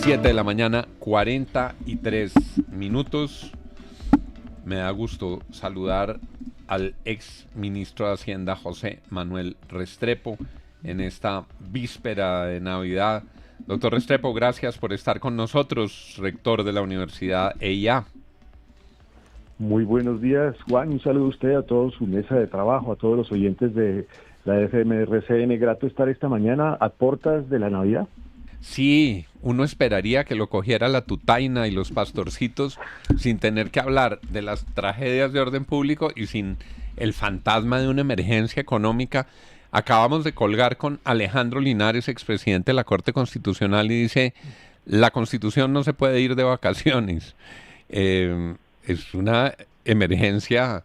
7 de la mañana, 43 minutos. Me da gusto saludar al ex ministro de Hacienda, José Manuel Restrepo, en esta víspera de Navidad. Doctor Restrepo, gracias por estar con nosotros, rector de la Universidad EIA. Muy buenos días, Juan. Un saludo a usted, a toda su mesa de trabajo, a todos los oyentes de la FM RCN. Grato estar esta mañana a puertas de la Navidad. Sí, uno esperaría que lo cogiera la tutaina y los pastorcitos sin tener que hablar de las tragedias de orden público y sin el fantasma de una emergencia económica. Acabamos de colgar con Alejandro Linares, expresidente de la Corte Constitucional, y dice, la Constitución no se puede ir de vacaciones. Es una emergencia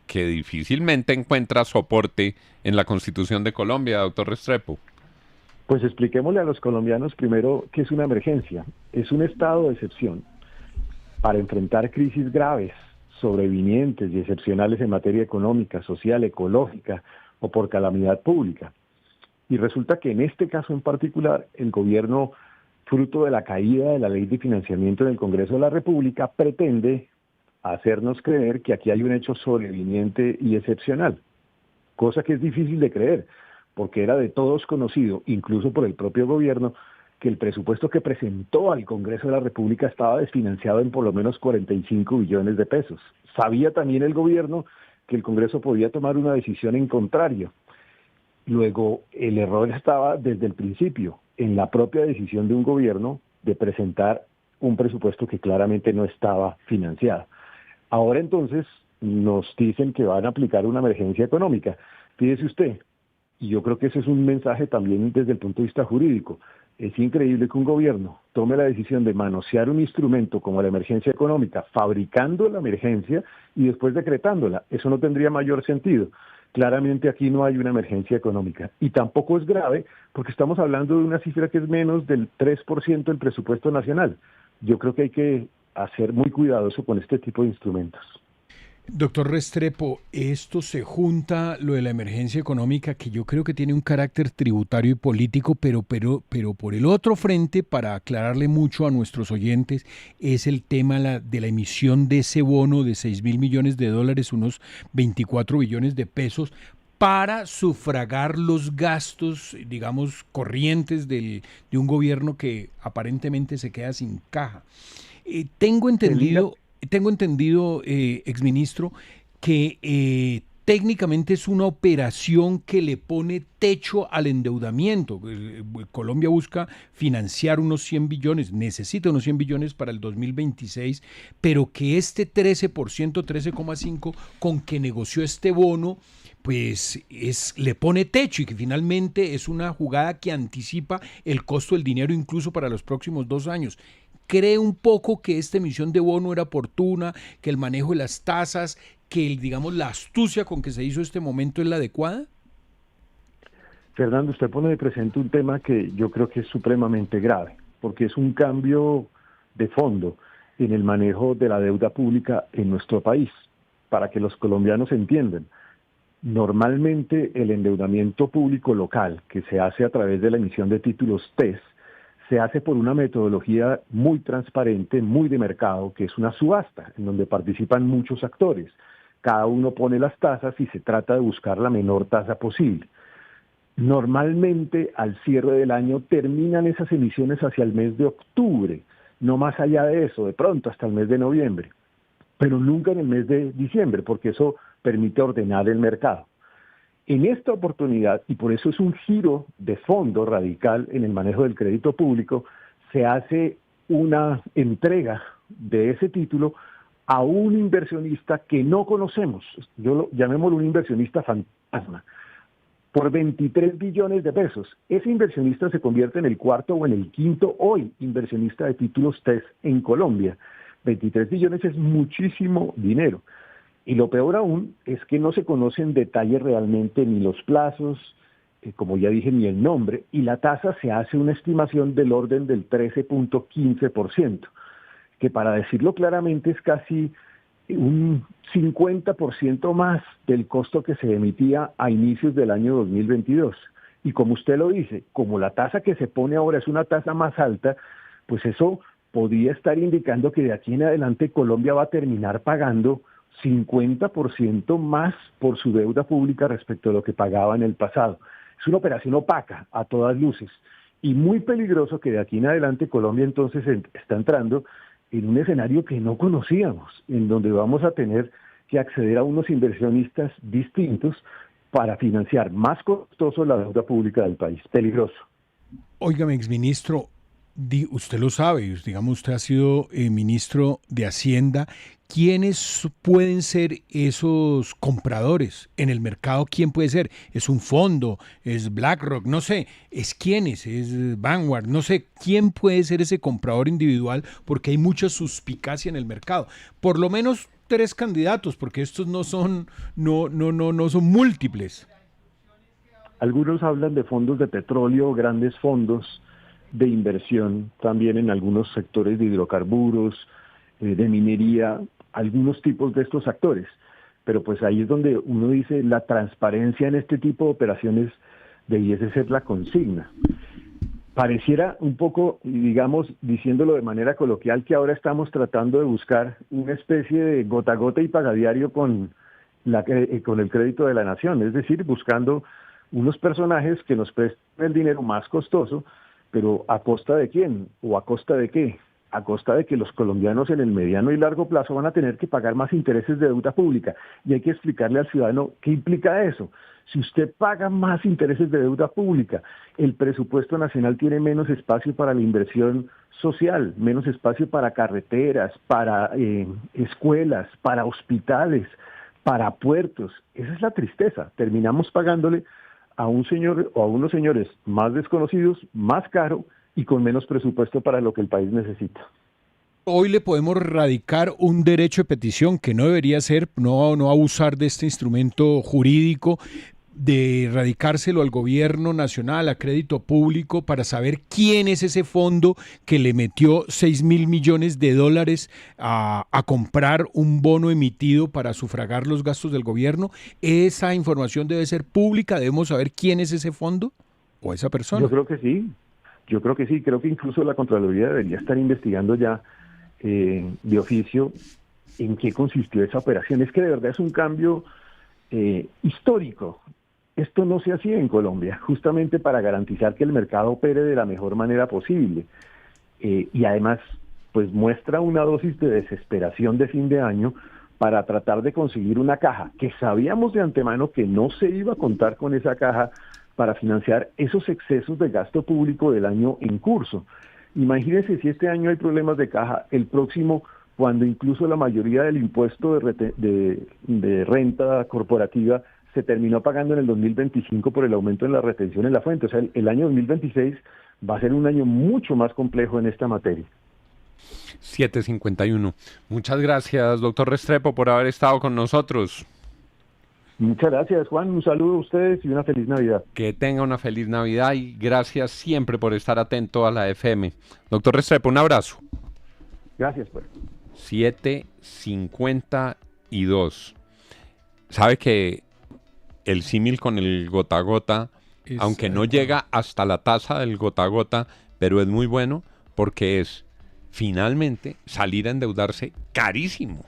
que difícilmente encuentra soporte en la Constitución de Colombia, doctor Restrepo. Pues expliquémosle a los colombianos primero qué es una emergencia. Es un estado de excepción para enfrentar crisis graves, sobrevinientes y excepcionales en materia económica, social, ecológica o por calamidad pública. Y resulta que en este caso en particular, el gobierno, fruto de la caída de la ley de financiamiento en el Congreso de la República, pretende hacernos creer que aquí hay un hecho sobreviniente y excepcional, cosa que es difícil de creer, porque era de todos conocido, incluso por el propio gobierno, que el presupuesto que presentó al Congreso de la República estaba desfinanciado en por lo menos 45 billones de pesos. Sabía también el gobierno que el Congreso podía tomar una decisión en contrario. Luego, el error estaba desde el principio, en la propia decisión de un gobierno de presentar un presupuesto que claramente no estaba financiado. Ahora entonces nos dicen que van a aplicar una emergencia económica. Fíjese usted, y yo creo que ese es un mensaje también desde el punto de vista jurídico. Es increíble que un gobierno tome la decisión de manosear un instrumento como la emergencia económica, fabricando la emergencia y después decretándola. Eso no tendría mayor sentido. Claramente aquí no hay una emergencia económica. Y tampoco es grave porque estamos hablando de una cifra que es menos del 3% del presupuesto nacional. Yo creo que hay que ser muy cuidadoso con este tipo de instrumentos. Doctor Restrepo, esto se junta lo de la emergencia económica, que yo creo que tiene un carácter tributario y político, pero por el otro frente, para aclararle mucho a nuestros oyentes, es el tema de la emisión de ese bono de 6.000 millones de dólares, unos 24 billones de pesos, para sufragar los gastos, digamos, corrientes de un gobierno que aparentemente se queda sin caja. Tengo entendido, exministro, que técnicamente es una operación que le pone techo al endeudamiento. Colombia busca financiar unos 100 billones, necesita unos 100 billones para el 2026, pero que este 13%, 13,5% con que negoció este bono, pues le pone techo y que finalmente es una jugada que anticipa el costo del dinero incluso para los próximos 2 años. ¿Cree un poco que esta emisión de bono era oportuna, que el manejo de las tasas, que digamos la astucia con que se hizo este momento es la adecuada? Fernando, usted pone de presente un tema que yo creo que es supremamente grave, porque es un cambio de fondo en el manejo de la deuda pública en nuestro país, para que los colombianos entiendan. Normalmente el endeudamiento público local, que se hace a través de la emisión de títulos TES, se hace por una metodología muy transparente, muy de mercado, que es una subasta, en donde participan muchos actores. Cada uno pone las tasas y se trata de buscar la menor tasa posible. Normalmente, al cierre del año, terminan esas emisiones hacia el mes de octubre, no más allá de eso, de pronto hasta el mes de noviembre, pero nunca en el mes de diciembre, porque eso permite ordenar el mercado. En esta oportunidad, y por eso es un giro de fondo radical en el manejo del crédito público, se hace una entrega de ese título a un inversionista que no conocemos, llamémoslo un inversionista fantasma, por 23 billones de pesos. Ese inversionista se convierte en el cuarto o en el quinto hoy inversionista de títulos TES en Colombia. 23 billones es muchísimo dinero. Y lo peor aún es que no se conocen detalles realmente ni los plazos, como ya dije, ni el nombre, y la tasa se hace una estimación del orden del 13.15%, que para decirlo claramente es casi un 50% más del costo que se emitía a inicios del año 2022. Y como usted lo dice, como la tasa que se pone ahora es una tasa más alta, pues eso podría estar indicando que de aquí en adelante Colombia va a terminar pagando 50% más por su deuda pública respecto a lo que pagaba en el pasado. Es una operación opaca a todas luces y muy peligroso que de aquí en adelante Colombia entonces está entrando en un escenario que no conocíamos, en donde vamos a tener que acceder a unos inversionistas distintos para financiar más costoso la deuda pública del país. Peligroso. Óigame, exministro, usted lo sabe, digamos, usted ha sido ministro de Hacienda. ¿Quiénes pueden ser esos compradores en el mercado? ¿Quién puede ser? ¿Es un fondo? ¿Es BlackRock? No sé. ¿Es quiénes? ¿Es Vanguard? No sé. ¿Quién puede ser ese comprador individual? Porque hay mucha suspicacia en el mercado. Por lo menos 3 candidatos, porque estos no son múltiples. Algunos hablan de fondos de petróleo, grandes fondos de inversión, también en algunos sectores de hidrocarburos, de minería, algunos tipos de estos actores. Pero pues ahí es donde uno dice la transparencia en este tipo de operaciones debiese ser la consigna. Pareciera un poco, digamos, diciéndolo de manera coloquial, que ahora estamos tratando de buscar una especie de gota a gota y pagadiario con el crédito de la nación, es decir, buscando unos personajes que nos presten el dinero más costoso, pero ¿a costa de quién? ¿O a costa de qué? A costa de que los colombianos en el mediano y largo plazo van a tener que pagar más intereses de deuda pública. Y hay que explicarle al ciudadano qué implica eso. Si usted paga más intereses de deuda pública, el presupuesto nacional tiene menos espacio para la inversión social, menos espacio para carreteras, para escuelas, para hospitales, para puertos. Esa es la tristeza. Terminamos pagándole a un señor o a unos señores más desconocidos, más caro y con menos presupuesto para lo que el país necesita. Hoy le podemos radicar un derecho de petición que no debería ser, no abusar de este instrumento jurídico, de radicárselo al gobierno nacional, a crédito público, para saber quién es ese fondo que le metió $6.000 millones a comprar un bono emitido para sufragar los gastos del gobierno. Esa información debe ser pública, debemos saber quién es ese fondo o esa persona. Yo creo que sí, creo que incluso la Contraloría debería estar investigando ya de oficio en qué consistió esa operación. Es que de verdad es un cambio histórico. Esto no se hacía en Colombia, justamente para garantizar que el mercado opere de la mejor manera posible. Y además, pues muestra una dosis de desesperación de fin de año para tratar de conseguir una caja, que sabíamos de antemano que no se iba a contar con esa caja para financiar esos excesos de gasto público del año en curso. Imagínense si este año hay problemas de caja, el próximo, cuando incluso la mayoría del impuesto de renta corporativa se terminó pagando en el 2025 por el aumento en la retención en la fuente. O sea, el año 2026 va a ser un año mucho más complejo en esta materia. 7:51. Muchas gracias, doctor Restrepo, por haber estado con nosotros. Muchas gracias, Juan. Un saludo a ustedes y una feliz Navidad. Que tenga una feliz Navidad y gracias siempre por estar atento a la FM. Doctor Restrepo, un abrazo. Gracias, pues. 7:52. ¿Sabe que el símil con el gota a gota, aunque no llega hasta la tasa del gota a gota, pero es muy bueno porque es finalmente salir a endeudarse carísimo?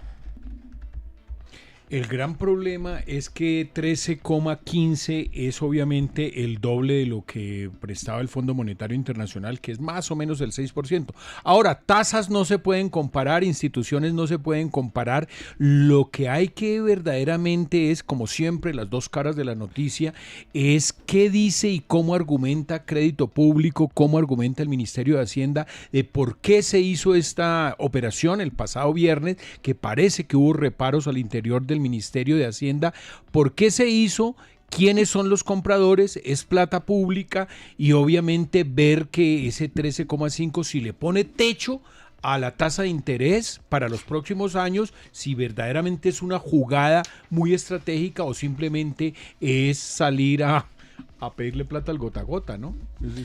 El gran problema es que 13,15 es obviamente el doble de lo que prestaba el Fondo Monetario Internacional, que es más o menos el 6%. Ahora, tasas no se pueden comparar, instituciones no se pueden comparar. Lo que hay que verdaderamente es, como siempre, las dos caras de la noticia, es qué dice y cómo argumenta Crédito Público, cómo argumenta el Ministerio de Hacienda de por qué se hizo esta operación el pasado viernes, que parece que hubo reparos al interior del Ministerio de Hacienda. ¿Por qué se hizo? ¿Quiénes son los compradores? ¿Es plata pública? Y obviamente ver que ese 13,5 si le pone techo a la tasa de interés para los próximos años, si verdaderamente es una jugada muy estratégica o simplemente es salir a pedirle plata al gota a gota, ¿no?